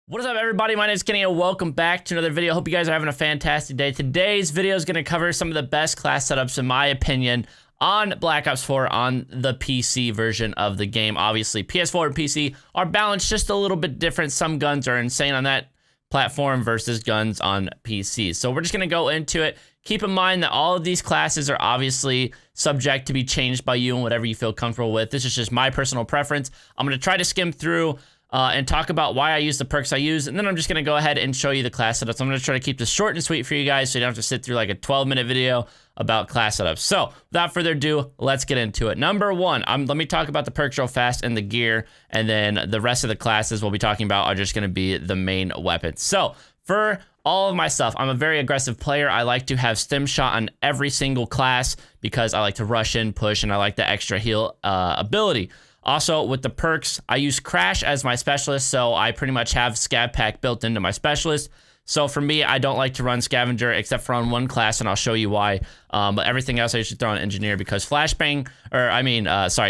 What is up, everybody? My name is Kenny and welcome back to another video. Hope you guys are having a fantastic day. Today's video is going to cover some of the best class setups, in my opinion, on Black Ops 4 on the PC version of the game. Obviously, PS4 and PC are balanced just a little bit different. Some guns are insane on that platform versus guns on PC. So we're just going to go into it. Keep in mind that all of these classes are obviously subject to be changed by you and whatever you feel comfortable with. This is just my personal preference. I'm going to try to skim through and talk about why I use the perks I use, and then I'm just going to go ahead and show you the class setups. I'm going to try to keep this short and sweet for you guys so you don't have to sit through like a 12-minute video about class setups. So without further ado, let's get into it. Number one, let me talk about the perks real fast and the gear, and then the rest of the classes we'll be talking about are just going to be the main weapons. So for all of my stuff, I'm a very aggressive player. I like to have stim shot on every single class because I like to rush in, push, and I like the extra heal ability. Also, with the perks, I use Crash as my specialist, so I pretty much have Scav Pack built into my specialist. So for me, I don't like to run Scavenger except for on one class, and I'll show you why. But everything else I usually throw on Engineer because Flashbang,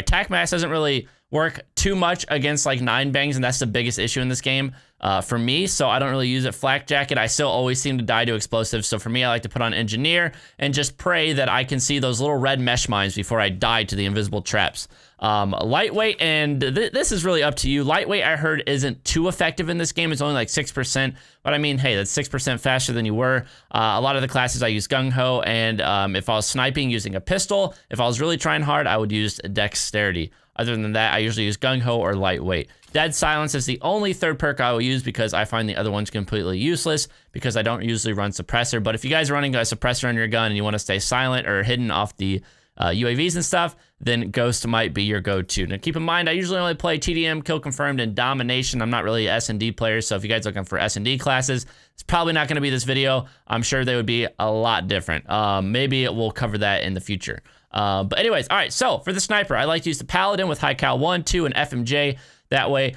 Tac Max doesn't really work too much against like 9-bangs, and that's the biggest issue in this game for me, so I don't really use it. Flak Jacket, I still always seem to die to explosives, so for me, I like to put on Engineer and just pray that I can see those little red mesh mines before I die to the invisible traps. Lightweight, and this is really up to you. Lightweight, I heard, isn't too effective in this game. It's only like 6%, but I mean, hey, that's 6% faster than you were. A lot of the classes I use Gung Ho, and if I was sniping using a pistol, if I was really trying hard, I would use Dexterity. Other than that, I usually use Gung Ho or Lightweight. Dead Silence is the only third perk I will use because I find the other ones completely useless because I don't usually run Suppressor. But if you guys are running a Suppressor on your gun and you want to stay silent or hidden off the UAVs and stuff, then Ghost might be your go-to. Now, keep in mind, I usually only play TDM, Kill Confirmed, and Domination. I'm not really an S&D player, so if you guys are looking for S&D classes, it's probably not going to be this video. I'm sure they would be a lot different. Maybe we'll cover that in the future. But anyways, all right, so for the sniper, I like to use the Paladin with high cal 1, 2, and FMJ. That way,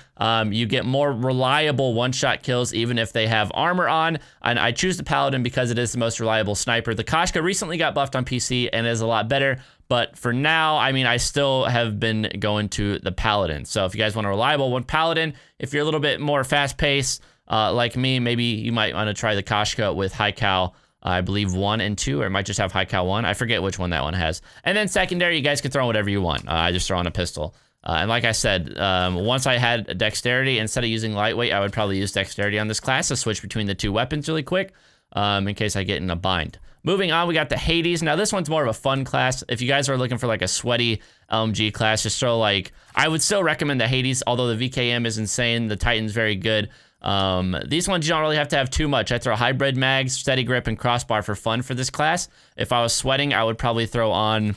you get more reliable one-shot kills even if they have armor on. And I choose the Paladin because it is the most reliable sniper. The Koshka recently got buffed on PC and is a lot better. But for now, I mean, I still have been going to the Paladin. So if you guys want a reliable one, Paladin. If you're a little bit more fast-paced like me, maybe you might want to try the Koshka with high cal, I believe 1 and 2, or it might just have high cal 1. I forget which one that one has. And then secondary, you guys can throw on whatever you want. I just throw on a pistol. And like I said, once I had Dexterity, instead of using Lightweight, I would probably use Dexterity on this class to switch between the two weapons really quick in case I get in a bind. Moving on, we got the Hades. Now, this one's more of a fun class. If you guys are looking for like a sweaty LMG class, just throw like... I would still recommend the Hades, although the VKM is insane. The Titan's very good. These ones you don't really have to have too much. I throw hybrid mags, steady grip, and crossbar for fun for this class. If I was sweating, I would probably throw on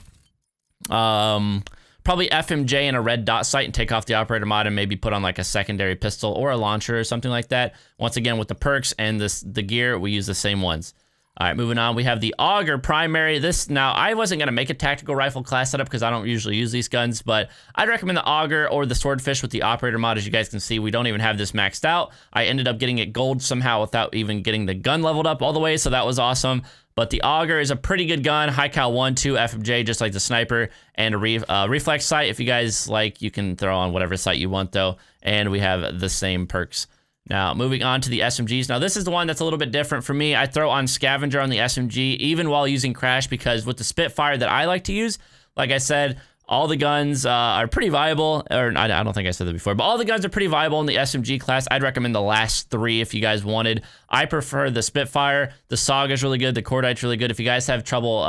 probably FMJ and a red dot sight and take off the operator mod and maybe put on like a secondary pistol or a launcher or something like that. Once again, with the perks and the gear, we use the same ones. All right, moving on, we have the Auger primary. Now, I wasn't going to make a tactical rifle class setup because I don't usually use these guns, but I'd recommend the Auger or the Swordfish with the operator mod. As you guys can see, we don't even have this maxed out. I ended up getting it gold somehow without even getting the gun leveled up all the way, so that was awesome. But the Auger is a pretty good gun. High cal 1, 2, FMJ, just like the sniper, and a reflex sight. If you guys like, you can throw on whatever sight you want, though, and we have the same perks. Now, moving on to the SMGs. Now, this is the one that's a little bit different for me. I throw on Scavenger on the SMG, even while using Crash, because with the Spitfire that I like to use, like I said, all the guns are pretty viable. Or I don't think I said that before, but all the guns are pretty viable in the SMG class. I'd recommend the last 3 if you guys wanted. I prefer the Spitfire. The Saga is really good. The Cordite's really good. If you guys have trouble,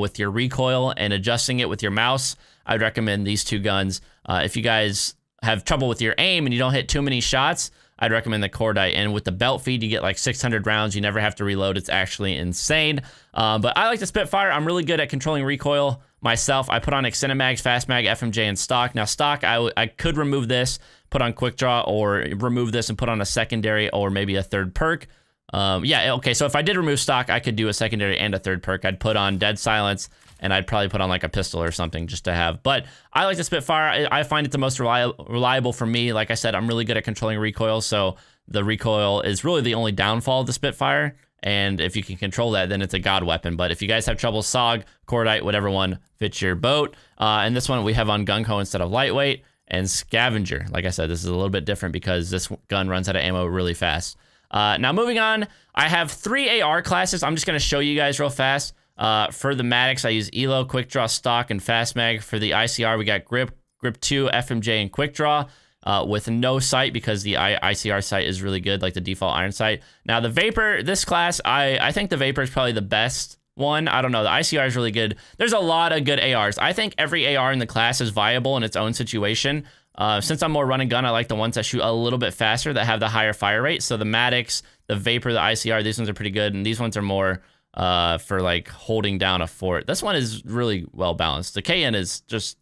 with your recoil and adjusting it with your mouse, I'd recommend these 2 guns. If you guys have trouble with your aim and you don't hit too many shots, I'd recommend the Cordite. And with the belt feed, you get like 600 rounds. You never have to reload. It's actually insane. But I like the Spitfire. I'm really good at controlling recoil myself. I put on Extended Mags, Fast Mag, FMJ, and Stock. Now, Stock, I could remove this, put on Quick Draw, or remove this and put on a secondary or maybe a third perk. Yeah, okay, so if I did remove Stock, I could do a secondary and a third perk. I'd put on Dead Silence, and I'd probably put on like a pistol or something just to have. But I like the Spitfire. I find it the most reliable for me. Like I said, I'm really good at controlling recoil, so the recoil is really the only downfall of the Spitfire. And if you can control that, then it's a god weapon. But if you guys have trouble, SOG, Cordite, whatever one fits your boat. And this one we have on Gung Ho instead of Lightweight. and Scavenger. Like I said, this is a little bit different because this gun runs out of ammo really fast. Now moving on, I have 3 AR classes. I'm just going to show you guys real fast. For the Maddox, I use ELO, Quick Draw, Stock, and Fast Mag. For the ICR, we got Grip, Grip 2, FMJ, and Quick Draw with no sight because the ICR sight is really good, like the default iron sight. Now the Vapor, this class, I think the Vapor is probably the best one. I don't know. The ICR is really good. There's a lot of good ARs. I think every AR in the class is viable in its own situation. Since I'm more run and gun, I like the ones that shoot a little bit faster, that have the higher fire rate. So the Maddox, the Vapor, the ICR, these ones are pretty good. And these ones are more for like holding down a fort. This one is really well balanced. The KN is just,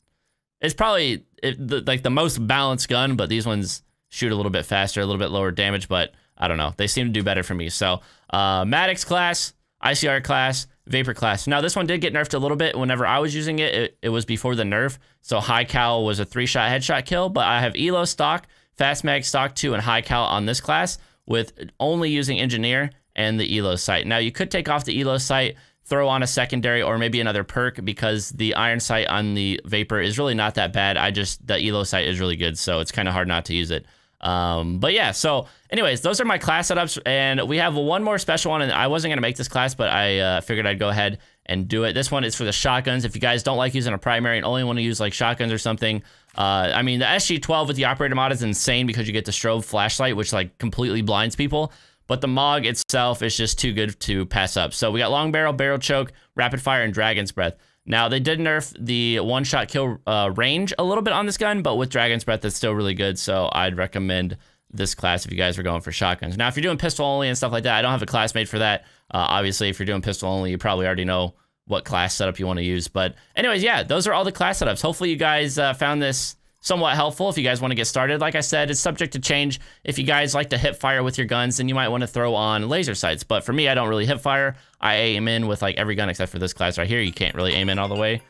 it's probably like the most balanced gun, but these ones shoot a little bit faster, a little bit lower damage, but I don't know. They seem to do better for me. So Maddox class, ICR class, Vapor class. Now this one did get nerfed a little bit. Whenever I was using it, it was before the nerf. So high cal was a 3-shot headshot kill, but I have ELO, Stock, Fast Mag, Stock 2, and high cal on this class with only using Engineer and the ELO sight. Now you could take off the ELO sight, throw on a secondary or maybe another perk because the iron sight on the Vapor is really not that bad. The ELO sight is really good, so it's kind of hard not to use it. But yeah, so anyways, those are my class setups, and we have one more special one, and I wasn't gonna make this class, but I figured I'd go ahead and do it. This one is for the shotguns. If you guys don't like using a primary and only want to use like shotguns or something, I mean the SG-12 with the operator mod is insane because you get the strobe flashlight, which like completely blinds people, but the MOG itself is just too good to pass up. So we got long barrel, barrel choke, rapid fire, and dragon's breath. Now, they did nerf the one-shot kill range a little bit on this gun, but with Dragon's Breath, it's still really good, so I'd recommend this class if you guys are going for shotguns. Now, if you're doing pistol only and stuff like that, I don't have a class made for that. Obviously, if you're doing pistol only, you probably already know what class setup you want to use. But anyways, yeah, those are all the class setups. Hopefully, you guys found this somewhat helpful if you guys want to get started. Like I said, it's subject to change. If you guys like to hip fire with your guns, then you might want to throw on laser sights. But for me, I don't really hip fire. I aim in with like every gun except for this class right here. You can't really aim in all the way.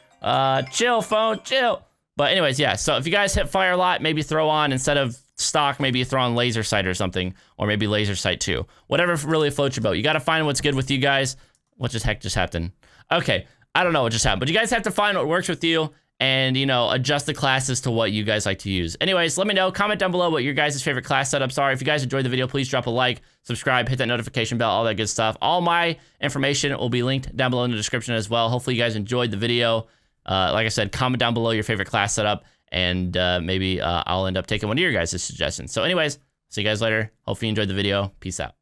Chill, phone, chill. But anyways, yeah. So if you guys hip fire a lot, maybe throw on, instead of stock, maybe you throw on laser sight or something, or maybe laser sight too. Whatever really floats your boat. You got to find what's good with you guys. What just heck just happened? Okay, I don't know what just happened, but you guys have to find what works with you, and, you know, adjust the classes to what you guys like to use. Anyways, let me know. Comment down below what your guys' favorite class setups are. If you guys enjoyed the video, please drop a like, subscribe, hit that notification bell, all that good stuff. All my information will be linked down below in the description as well. Hopefully you guys enjoyed the video. Like I said, comment down below your favorite class setup, and maybe I'll end up taking one of your guys' suggestions. So anyways, see you guys later. Hopefully you enjoyed the video. Peace out.